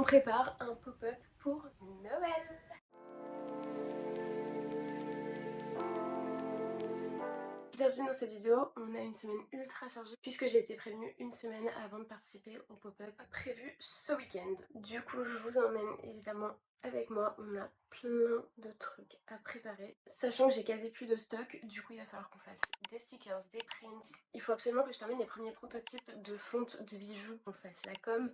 prépare un pop-up pour Noël. Bienvenue dans cette vidéo. On a une semaine ultra chargée puisque j'ai été prévenue une semaine avant de participer au pop-up prévu ce week-end. Du coup je vous emmène évidemment avec moi. On a plein de trucs à préparer, sachant que j'ai quasi plus de stock. Du coup il va falloir qu'on fasse des stickers, des prints. Il faut absolument que je termine les premiers prototypes de fonte de bijoux, qu'on fasse la com.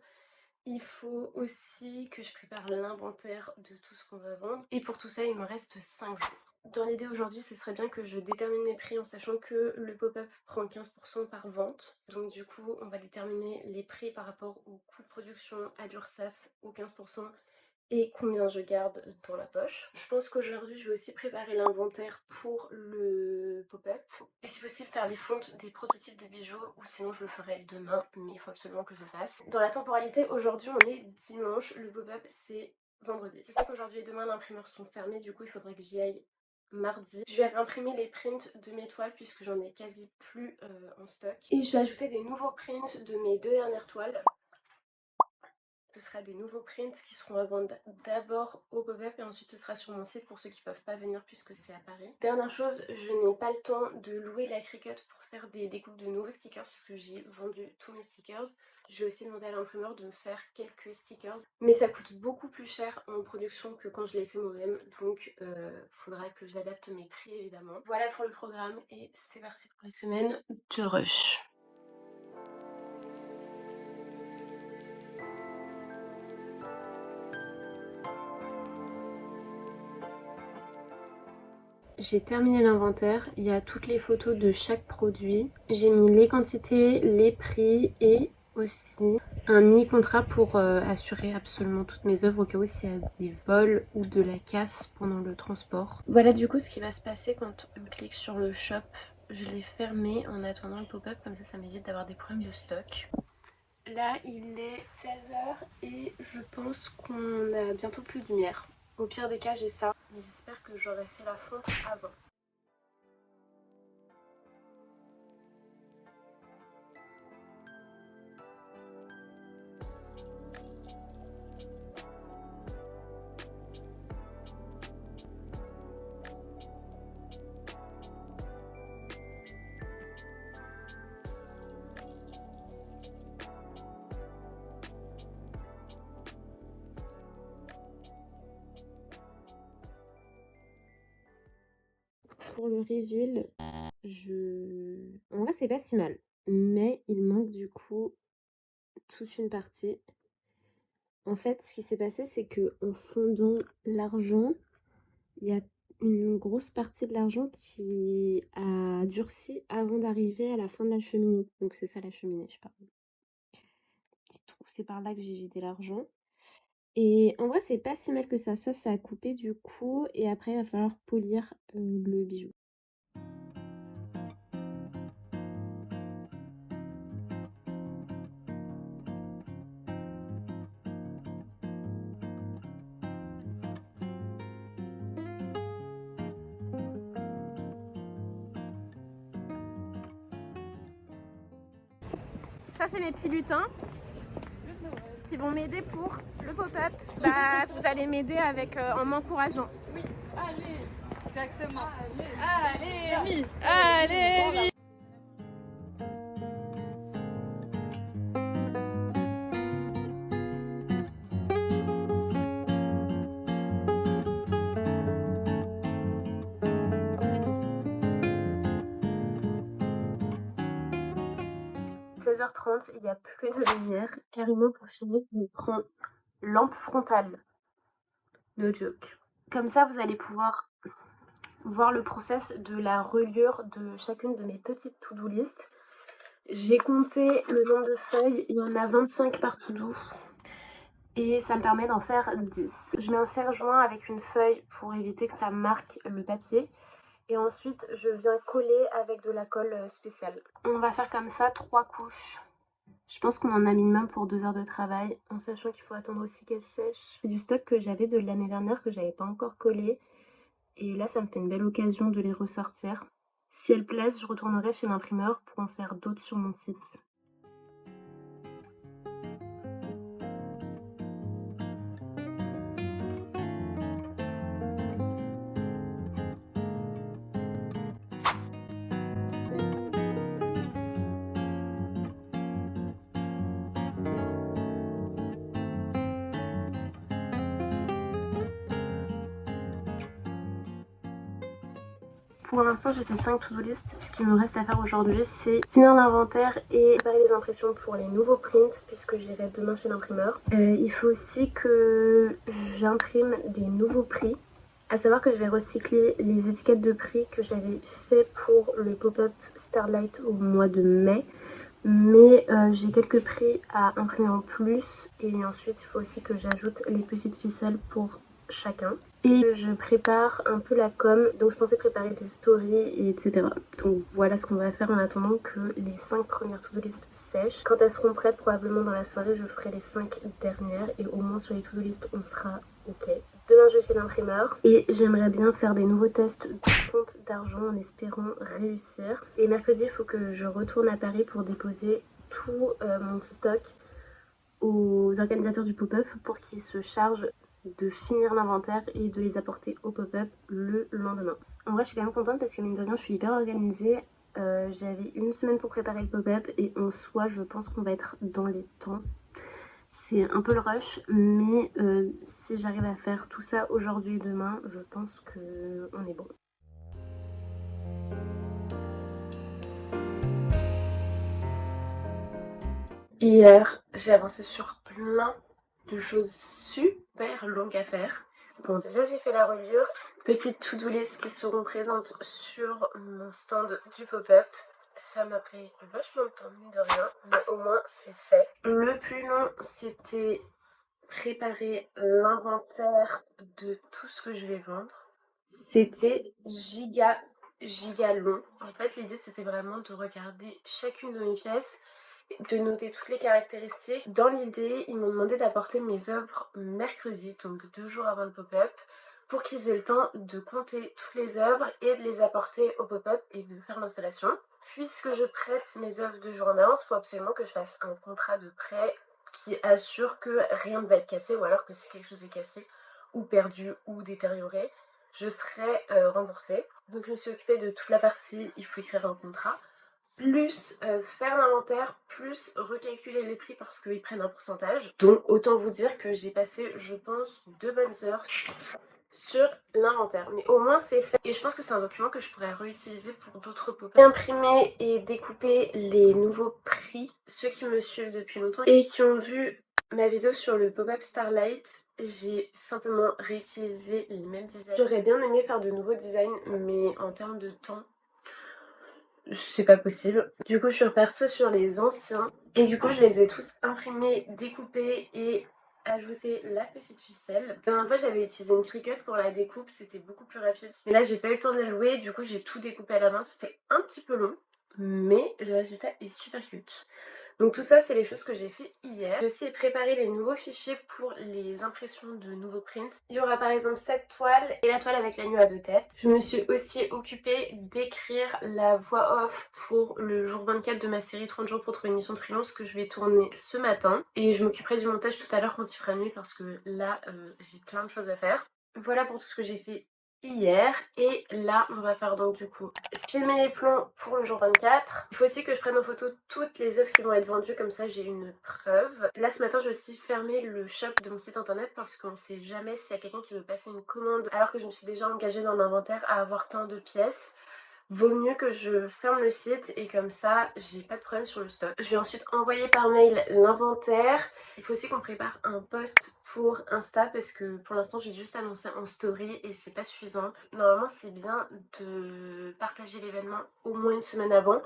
Il faut aussi que je prépare l'inventaire de tout ce qu'on va vendre. Et pour tout ça, il me reste 5 jours. Dans l'idée aujourd'hui, ce serait bien que je détermine mes prix en sachant que le pop-up prend 15% par vente. Donc du coup, on va déterminer les prix par rapport au coût de production, à l'URSSAF, au 15%, et combien je garde dans la poche. Je pense qu'aujourd'hui je vais aussi préparer l'inventaire pour le pop-up et si possible faire les fontes des prototypes de bijoux, ou sinon je le ferai demain, mais il faut absolument que je le fasse. Dans la temporalité, aujourd'hui on est dimanche, le pop-up c'est vendredi. Je sais qu'aujourd'hui et demain l'imprimeur sont fermés, du coup il faudrait que j'y aille mardi. Je vais réimprimer les prints de mes toiles puisque j'en ai quasi plus en stock, et je vais ajouter des nouveaux prints de mes 2 dernières toiles. Ce sera des nouveaux prints qui seront à vendre d'abord au pop-up et ensuite ce sera sur mon site pour ceux qui peuvent pas venir puisque c'est à Paris. Dernière chose, je n'ai pas le temps de louer la Cricut pour faire des découpes de nouveaux stickers puisque j'ai vendu tous mes stickers. Je vais aussi demander à l'imprimeur de me faire quelques stickers, mais ça coûte beaucoup plus cher en production que quand je l'ai fait moi-même, donc faudra que j'adapte mes prix évidemment. Voilà pour le programme et c'est parti pour la semaine de rush. J'ai terminé l'inventaire, il y a toutes les photos de chaque produit. J'ai mis les quantités, les prix et aussi un e-contrat pour assurer absolument toutes mes œuvres au cas où s'il y a des vols ou de la casse pendant le transport. Voilà du coup ce qui va se passer quand on clique sur le shop. Je l'ai fermé en attendant le pop-up, comme ça m'évite d'avoir des problèmes de stock. Là il est 16h et je pense qu'on a bientôt plus de lumière. Au pire des cas j'ai ça, mais j'espère que j'aurai fait la fonte avant. Pour le reveal, en vrai c'est pas si mal, mais il manque du coup toute une partie. En fait ce qui s'est passé c'est que en fondant l'argent, il y a une grosse partie de l'argent qui a durci avant d'arriver à la fin de la cheminée. Donc c'est ça la cheminée, je parle. C'est par là que j'ai vidé l'argent. Et en vrai c'est pas si mal que ça a coupé du coup, et après il va falloir polir le bijou. Ça c'est mes petits lutins qui vont m'aider pour le pop-up. Bah vous allez m'aider avec en m'encourageant. Oui, allez, exactement. Allez, mi, allez, mi. – 16h30, il n'y a plus de lumière. Carrément pour finir, je prends lampe frontale. No joke. Comme ça, vous allez pouvoir voir le process de la reliure de chacune de mes petites to-do list. J'ai compté le nombre de feuilles, il y en a 25 par to-do. Et ça me permet d'en faire 10. Je mets un serre-joint avec une feuille pour éviter que ça marque le papier. Et ensuite, je viens coller avec de la colle spéciale. On va faire comme ça 3 couches. Je pense qu'on en a minimum pour 2 heures de travail, en sachant qu'il faut attendre aussi qu'elle sèche. C'est du stock que j'avais de l'année dernière que j'avais pas encore collé. Et là, ça me fait une belle occasion de les ressortir. Si elles plaisent, je retournerai chez l'imprimeur pour en faire d'autres sur mon site. Pour l'instant j'ai fait 5 to-do list. Ce qui me reste à faire aujourd'hui c'est finir l'inventaire et préparer les impressions pour les nouveaux prints puisque j'irai demain chez l'imprimeur. Il faut aussi que j'imprime des nouveaux prix. À savoir que je vais recycler les étiquettes de prix que j'avais fait pour le pop-up Starlight au mois de mai. Mais j'ai quelques prix à imprimer en plus et ensuite il faut aussi que j'ajoute les petites ficelles pour chacun. Et je prépare un peu la com, donc je pensais préparer des stories etc. Donc voilà ce qu'on va faire en attendant que les 5 premières to-do list sèchent. Quand elles seront prêtes, probablement dans la soirée, je ferai les 5 dernières et au moins sur les to-do list on sera ok. Demain je vais chez l'imprimeur et j'aimerais bien faire des nouveaux tests de compte d'argent en espérant réussir. Et mercredi il faut que je retourne à Paris pour déposer tout mon stock aux organisateurs du pop-up pour qu'ils se chargent de finir l'inventaire et de les apporter au pop-up le lendemain. En vrai je suis quand même contente parce que mine de rien je suis hyper organisée. J'avais une semaine pour préparer le pop-up et en soi je pense qu'on va être dans les temps. C'est un peu le rush mais si j'arrive à faire tout ça aujourd'hui et demain je pense qu'on est bon. Hier j'ai avancé sur plein de choses super longues à faire. Bon déjà j'ai fait la reliure, petites to-do list qui seront présentes sur mon stand du pop-up. Ça m'a pris vachement de temps mine de rien, mais au moins c'est fait. Le plus long c'était préparer l'inventaire de tout ce que je vais vendre. C'était giga long. En fait l'idée c'était vraiment de regarder chacune de mes pièces, de noter toutes les caractéristiques. Dans l'idée, ils m'ont demandé d'apporter mes œuvres mercredi, donc 2 jours avant le pop-up, pour qu'ils aient le temps de compter toutes les œuvres et de les apporter au pop-up et de faire l'installation. Puisque je prête mes œuvres 2 jours en avance, il faut absolument que je fasse un contrat de prêt qui assure que rien ne va être cassé, ou alors que si quelque chose est cassé ou perdu ou détérioré, je serai remboursée. Donc je me suis occupée de toute la partie, il faut écrire un contrat, plus faire l'inventaire, plus recalculer les prix parce qu'ils prennent un pourcentage. Donc autant vous dire que j'ai passé, je pense, 2 bonnes heures sur l'inventaire. Mais au moins c'est fait. Et je pense que c'est un document que je pourrais réutiliser pour d'autres pop-up. J'ai imprimé et découpé les nouveaux prix, ceux qui me suivent depuis longtemps et qui ont vu ma vidéo sur le pop-up Starlight. J'ai simplement réutilisé les mêmes designs. J'aurais bien aimé faire de nouveaux designs, mais en termes de temps, c'est pas possible. Du coup je suis repartie sur les anciens et du coup je les ai tous imprimés, découpés et ajouté la petite ficelle. La dernière fois j'avais utilisé une Cricut pour la découpe, c'était beaucoup plus rapide. Mais là j'ai pas eu le temps de la jouer, du coup j'ai tout découpé à la main, c'était un petit peu long. Mais le résultat est super cute. Donc tout ça c'est les choses que j'ai fait hier. J'ai aussi préparé les nouveaux fichiers pour les impressions de nouveaux prints. Il y aura par exemple cette toile et la toile avec la nuit à 2 têtes. Je me suis aussi occupée d'écrire la voix off pour le jour 24 de ma série 30 jours pour trouver une mission de freelance que je vais tourner ce matin. Et je m'occuperai du montage tout à l'heure quand il fera nuit parce que là j'ai plein de choses à faire. Voilà pour tout ce que j'ai fait hier. Et là on va faire donc du coup filmer les plans pour le jour 24. Il faut aussi que je prenne en photo toutes les œuvres qui vont être vendues, comme ça j'ai une preuve. Là ce matin je vais aussi fermer le shop de mon site internet parce qu'on sait jamais s'il y a quelqu'un qui veut passer une commande alors que je me suis déjà engagée dans l'inventaire à avoir tant de pièces. Vaut mieux que je ferme le site et comme ça j'ai pas de problème sur le stock. Je vais ensuite envoyer par mail l'inventaire. Il faut aussi qu'on prépare un post pour Insta parce que pour l'instant j'ai juste annoncé en story et c'est pas suffisant. Normalement c'est bien de partager l'événement au moins une semaine avant,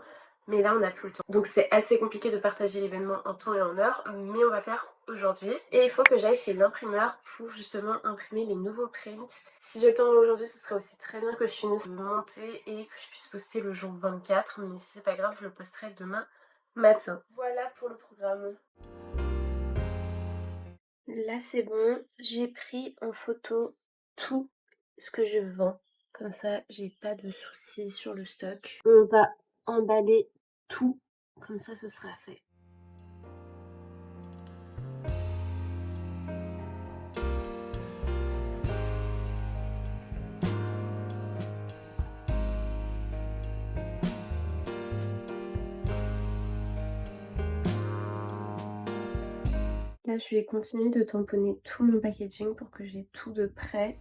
mais là on n'a plus le temps. Donc c'est assez compliqué de partager l'événement en temps et en heure, mais on va faire aujourd'hui. Et il faut que j'aille chez l'imprimeur pour justement imprimer les nouveaux prints. Si j'ai le temps aujourd'hui, ce serait aussi très bien que je finisse de monter et que je puisse poster le jour 24, mais si c'est pas grave, je le posterai demain matin. Voilà pour le programme. Là c'est bon, j'ai pris en photo tout ce que je vends. Comme ça, j'ai pas de soucis sur le stock. On va emballer tout, comme ça ce sera fait. Là, je vais continuer de tamponner tout mon packaging pour que j'ai tout de prêt.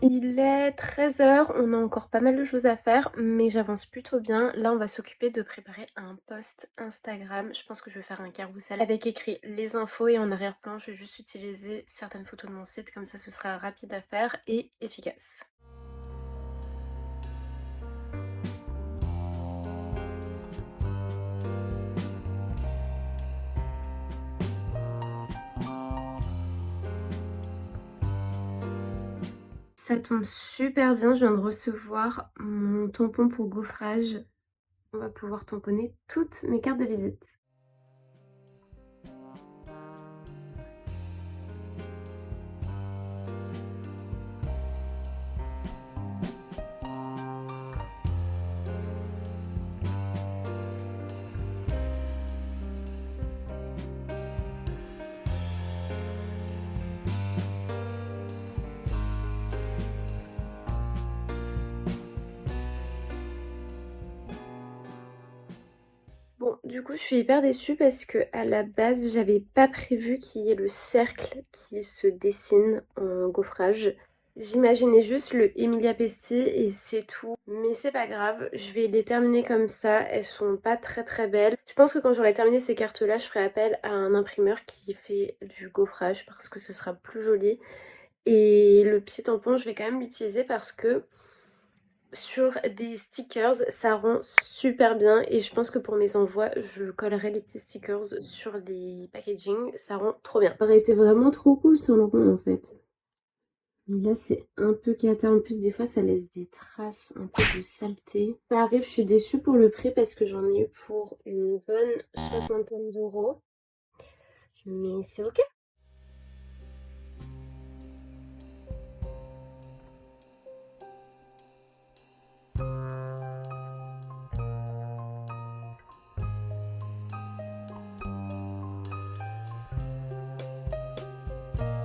Il est 13 h, on a encore pas mal de choses à faire, mais j'avance plutôt bien. Là, on va s'occuper de préparer un post Instagram. Je pense que je vais faire un carrousel avec écrit les infos et en arrière-plan, je vais juste utiliser certaines photos de mon site, comme ça ce sera rapide à faire et efficace. Ça tombe super bien, je viens de recevoir mon tampon pour gaufrage. On va pouvoir tamponner toutes mes cartes de visite. Bon, du coup, je suis hyper déçue parce que à la base, j'avais pas prévu qu'il y ait le cercle qui se dessine en gaufrage. J'imaginais juste le Emilia Pesti et c'est tout. Mais c'est pas grave, je vais les terminer comme ça. Elles sont pas très belles. Je pense que quand j'aurai terminé ces cartes-là, je ferai appel à un imprimeur qui fait du gaufrage parce que ce sera plus joli. Et le petit tampon, je vais quand même l'utiliser parce que sur des stickers, ça rend super bien et je pense que pour mes envois, je collerai les petits stickers sur les packaging, ça rend trop bien. Ça aurait été vraiment trop cool sans le rond en fait. Mais là, c'est un peu cata. En plus, des fois, ça laisse des traces, un peu de saleté. Ça arrive, je suis déçue pour le prix parce que j'en ai eu pour une bonne soixantaine d'euros. Mais c'est ok.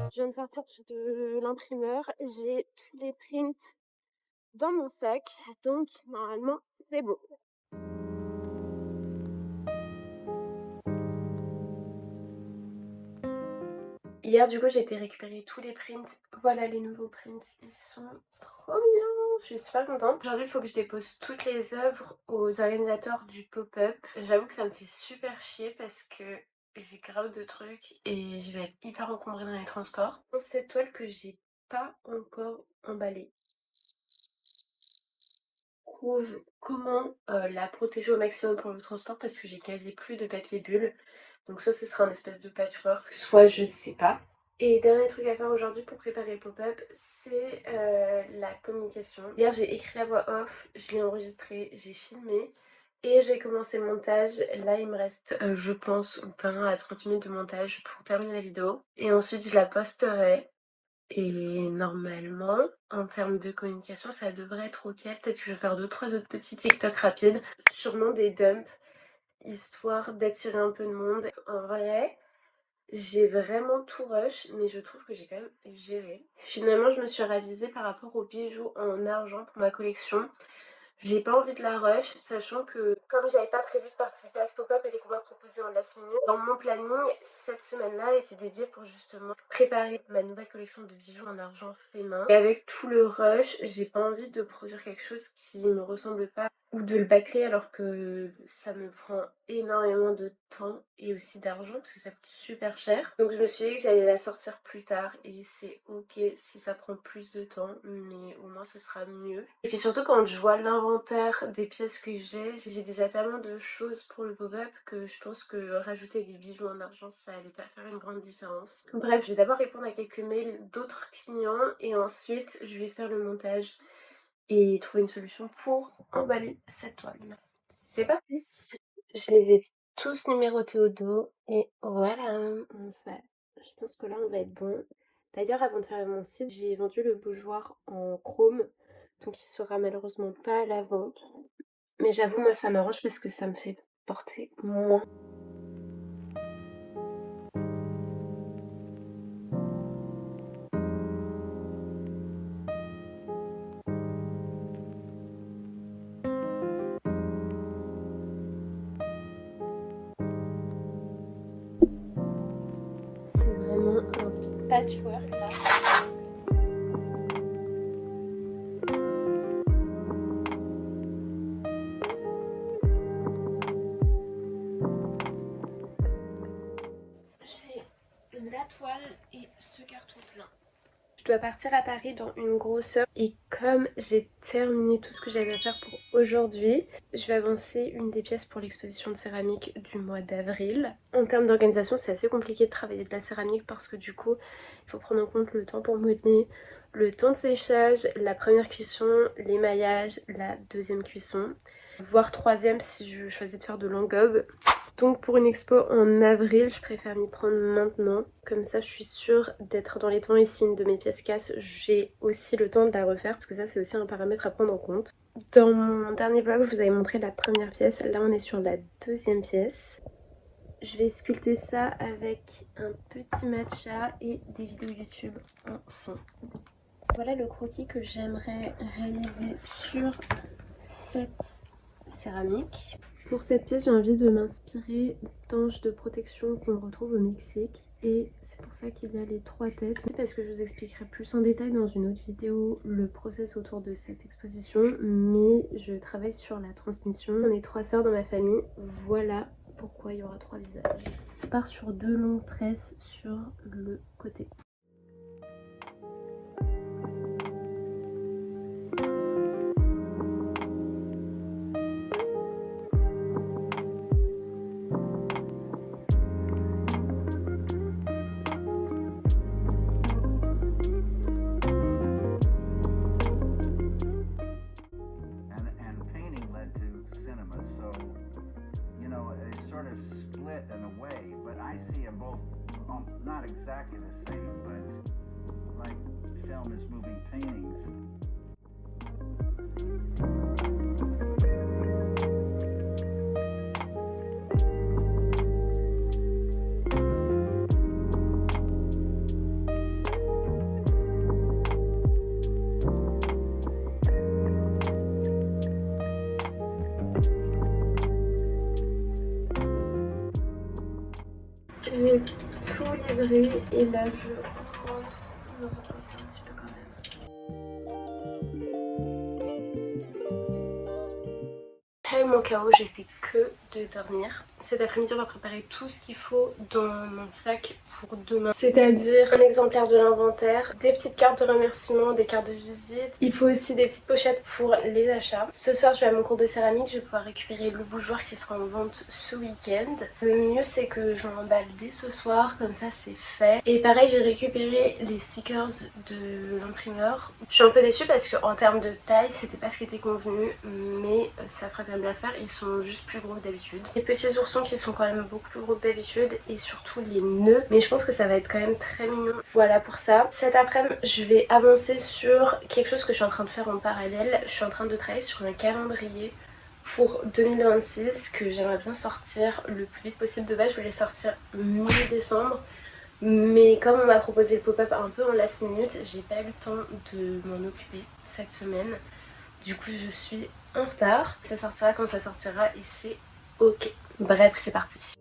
Je viens de sortir de l'imprimeur, j'ai tous les prints dans mon sac, donc normalement c'est bon. Hier, du coup, j'ai été récupérer tous les prints. Voilà les nouveaux prints. Ils sont trop bien. Je suis super contente. Aujourd'hui, il faut que je dépose toutes les œuvres aux organisateurs du pop-up. J'avoue que ça me fait super chier parce que j'ai grave de trucs et je vais être hyper encombrée dans les transports. Cette toile que j'ai pas encore emballée. Trouve comment la protéger au maximum pour le transport parce que j'ai quasi plus de papier bulle. Donc soit ce sera un espèce de patchwork, soit je sais pas. Et dernier truc à faire aujourd'hui pour préparer le pop-up, c'est la communication. Hier j'ai écrit la voix off, je l'ai enregistrée, j'ai filmé et j'ai commencé le montage. Là il me reste je pense 20 à 30 minutes de montage pour terminer la vidéo. Et ensuite je la posterai. Et normalement, en termes de communication, ça devrait être ok. Peut-être que je vais faire 2-3 autres petits TikTok rapides. Sûrement des dumps, histoire d'attirer un peu de monde. En vrai, j'ai vraiment tout rush, mais je trouve que j'ai quand même géré. Finalement, je me suis ravisée par rapport aux bijoux en argent pour ma collection. J'ai pas envie de la rush, sachant que comme j'avais pas prévu de participer à ce pop-up et qu'on m'a proposé en last minute, dans mon planning, cette semaine-là était dédiée pour justement préparer ma nouvelle collection de bijoux en argent fait main. Et avec tout le rush, j'ai pas envie de produire quelque chose qui me ressemble pas ou de le bâcler alors que ça me prend énormément de temps et aussi d'argent parce que ça coûte super cher. Donc je me suis dit que j'allais la sortir plus tard et c'est ok si ça prend plus de temps, mais au moins ce sera mieux. Et puis surtout quand je vois l'inventaire des pièces que j'ai déjà tellement de choses pour le pop-up que je pense que rajouter des bijoux en argent ça allait pas faire une grande différence. Bref, je vais d'abord répondre à quelques mails d'autres clients et ensuite je vais faire le montage et trouver une solution pour emballer cette toile. C'est parti. Je les ai tous numérotés au dos et voilà, on fait. Je pense que là on va être bon. D'ailleurs, avant de faire mon site, j'ai vendu le bougeoir en chrome, donc il sera malheureusement pas à la vente. Mais j'avoue, moi ça m'arrange parce que ça me fait porter moins. C'est vraiment un patchwork là. toile et ce carton plein. Je dois partir à Paris dans une grosse heure et comme j'ai terminé tout ce que j'avais à faire pour aujourd'hui, je vais avancer une des pièces pour l'exposition de céramique du mois d'avril. En termes d'organisation, c'est assez compliqué de travailler de la céramique parce que du coup, il faut prendre en compte le temps pour modeler, le temps de séchage, la première cuisson, l'émaillage, la deuxième cuisson, voire troisième si je choisis de faire de l'engobe. Donc pour une expo en avril, je préfère m'y prendre maintenant. Comme ça, je suis sûre d'être dans les temps et si une de mes pièces casse, j'ai aussi le temps de la refaire. Parce que ça, c'est aussi un paramètre à prendre en compte. Dans mon dernier vlog, je vous avais montré la première pièce. Là, on est sur la deuxième pièce. Je vais sculpter ça avec un petit matcha et des vidéos YouTube en fond. Voilà le croquis que j'aimerais réaliser sur cette céramique. Pour cette pièce, j'ai envie de m'inspirer d'anges de protection qu'on retrouve au Mexique. Et c'est pour ça qu'il y a les 3 têtes. C'est parce que je vous expliquerai plus en détail dans une autre vidéo le process autour de cette exposition. Mais je travaille sur la transmission. On est 3 sœurs dans ma famille. Voilà pourquoi il y aura 3 visages. Je pars sur 2 longues tresses sur le côté. Split in a way, but I see them both not exactly the same, but like film is moving paintings. J'ai tout livré et là je rentre me reposer un petit peu quand même. Tellement KO, j'ai fait que de dormir. Cet après-midi, on va préparer tout ce qu'il faut dans mon sac pour demain. C'est-à-dire un exemplaire de l'inventaire, des petites cartes de remerciement, des cartes de visite. Il faut aussi des petites pochettes pour les achats. Ce soir, je vais à mon cours de céramique. Je vais pouvoir récupérer le bougeoir qui sera en vente ce week-end. Le mieux, c'est que j'en emballe dès ce soir. Comme ça, c'est fait. Et pareil, j'ai récupéré les stickers de l'imprimeur. Je suis un peu déçue parce qu'en termes de taille, c'était pas ce qui était convenu. Mais ça fera quand même l'affaire. Ils sont juste plus gros que d'habitude. Les petits oursons qui sont quand même beaucoup plus gros que d'habitude et surtout les nœuds, mais je pense que ça va être quand même très mignon. Voilà pour ça. Cet après-midi, je vais avancer sur quelque chose que je suis en train de faire en parallèle. Je suis en train de travailler sur un calendrier pour 2026 que j'aimerais bien sortir le plus vite possible. De base, je voulais sortir mi-décembre, mais comme on m'a proposé le pop-up un peu en last minute, j'ai pas eu le temps de m'en occuper cette semaine. Du coup, je suis en retard. Ça sortira quand ça sortira et c'est ok. Bref, c'est parti.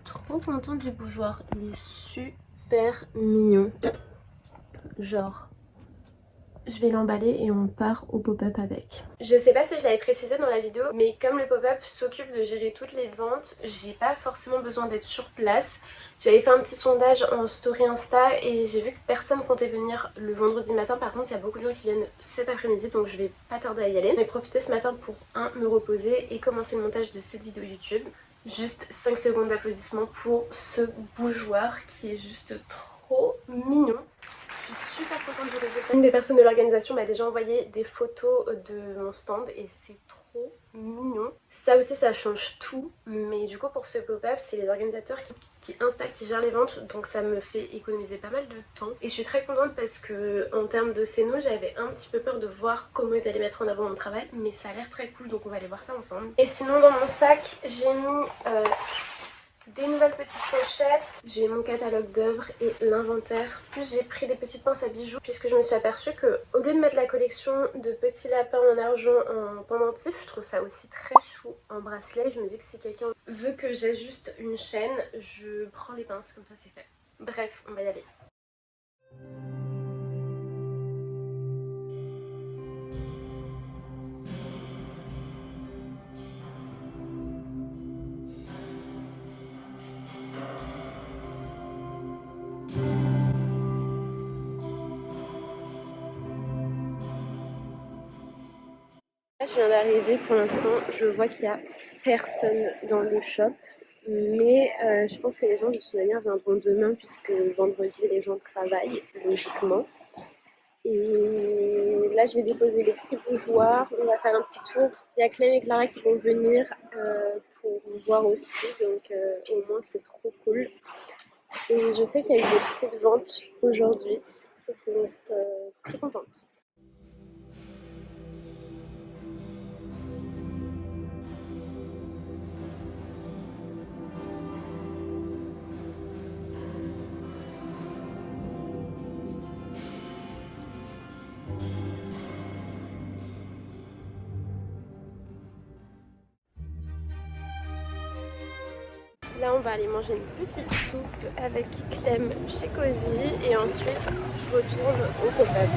Trop contente du bougeoir, il est super mignon. Genre, je vais l'emballer et on part au pop-up avec. Je sais pas si je l'avais précisé dans la vidéo, mais comme le pop-up s'occupe de gérer toutes les ventes, j'ai pas forcément besoin d'être sur place. J'avais fait un petit sondage en story Insta et j'ai vu que personne comptait venir le vendredi matin. Par contre, il y a beaucoup de gens qui viennent cet après-midi, donc je vais pas tarder à y aller. J'ai profité ce matin pour me reposer et commencer le montage de cette vidéo YouTube. Juste 5 secondes d'applaudissements pour ce bougeoir qui est juste trop mignon. Je suis super contente du résultat. Une des personnes de l'organisation m'a déjà envoyé des photos de mon stand et c'est trop mignon. Ça aussi, ça change tout, mais du coup pour ce pop-up, c'est les organisateurs qui installent, qui gèrent les ventes, donc ça me fait économiser pas mal de temps. Et je suis très contente parce que en termes de scéno, j'avais un petit peu peur de voir comment ils allaient mettre en avant mon travail, mais ça a l'air très cool, donc on va aller voir ça ensemble. Et sinon dans mon sac, j'ai mis Des nouvelles petites pochettes, j'ai mon catalogue d'œuvres et l'inventaire. Plus j'ai pris des petites pinces à bijoux puisque je me suis aperçue que au lieu de mettre la collection de petits lapins en argent en pendentif, je trouve ça aussi très chou en bracelet. Je me dis que si quelqu'un veut que j'ajuste une chaîne, je prends les pinces, comme ça c'est fait. Bref, on va y aller. Je viens d'arriver, pour l'instant je vois qu'il n'y a personne dans le shop, mais je pense que les gens de toute manière viendront demain puisque vendredi les gens travaillent logiquement. Et là je vais déposer les petits bougeoirs, on va faire un petit tour. Il y a Clem et Clara qui vont venir pour voir aussi, donc au moins c'est trop cool. Et je sais qu'il y a eu des petites ventes aujourd'hui, donc très contente. Là on va aller manger une petite soupe avec Clem chez Cozy et ensuite je retourne au pop-up.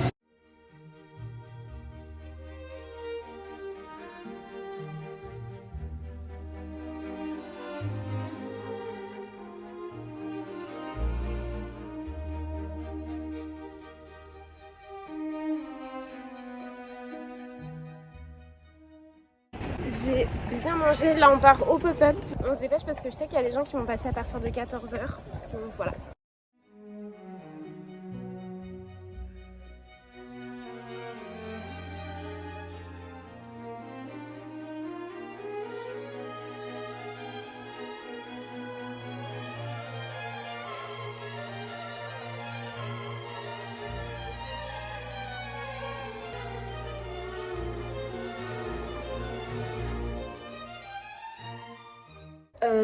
J'ai bien mangé, là on part au pop-up. On se dépêche parce que je sais qu'il y a des gens qui vont passer à partir de 14 h. Donc voilà.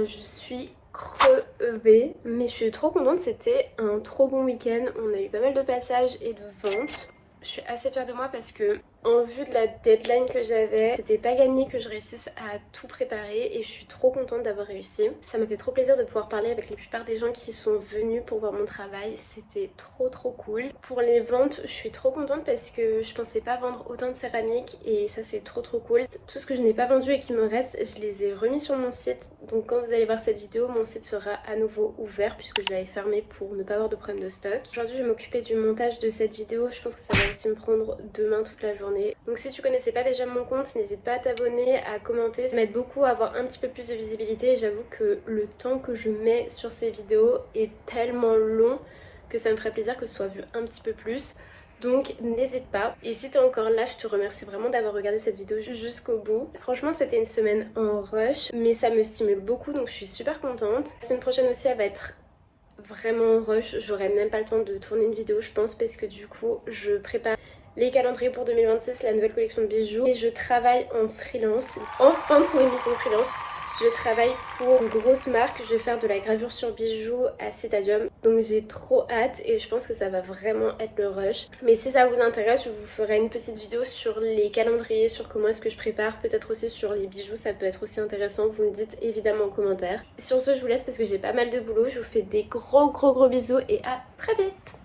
Je suis crevée, mais je suis trop contente, c'était un trop bon week-end. On a eu pas mal de passages et de ventes. Je suis assez fière de moi parce que en vue de la deadline que j'avais, c'était pas gagné que je réussisse à tout préparer et je suis trop contente d'avoir réussi. Ça m'a fait trop plaisir de pouvoir parler avec la plupart des gens qui sont venus pour voir mon travail, c'était trop cool. Pour les ventes, je suis trop contente parce que je pensais pas vendre autant de céramique et ça c'est trop cool. Tout ce que je n'ai pas vendu et qui me reste, je les ai remis sur mon site. Donc quand vous allez voir cette vidéo, mon site sera à nouveau ouvert puisque je l'avais fermé pour ne pas avoir de problème de stock. Aujourd'hui je vais m'occuper du montage de cette vidéo, je pense que ça va aussi me prendre demain toute la journée. Donc si tu connaissais pas déjà mon compte, n'hésite pas à t'abonner, à commenter, ça m'aide beaucoup à avoir un petit peu plus de visibilité. J'avoue que le temps que je mets sur ces vidéos est tellement long que ça me ferait plaisir que ce soit vu un petit peu plus. Donc n'hésite pas. Et si t'es encore là, je te remercie vraiment d'avoir regardé cette vidéo jusqu'au bout. Franchement c'était une semaine en rush, mais ça me stimule beaucoup donc je suis super contente. La semaine prochaine aussi elle va être vraiment en rush, j'aurai même pas le temps de tourner une vidéo je pense parce que du coup je prépare les calendriers pour 2026, la nouvelle collection de bijoux. Et je travaille en freelance, enfin trouvé une mission freelance. Je travaille pour une grosse marque, je vais faire de la gravure sur bijoux à Citadium. Donc j'ai trop hâte et je pense que ça va vraiment être le rush. Mais si ça vous intéresse, je vous ferai une petite vidéo sur les calendriers, sur comment est-ce que je prépare. Peut-être aussi sur les bijoux, ça peut être aussi intéressant. Vous me dites évidemment en commentaire. Sur ce, je vous laisse parce que j'ai pas mal de boulot. Je vous fais des gros bisous et à très vite.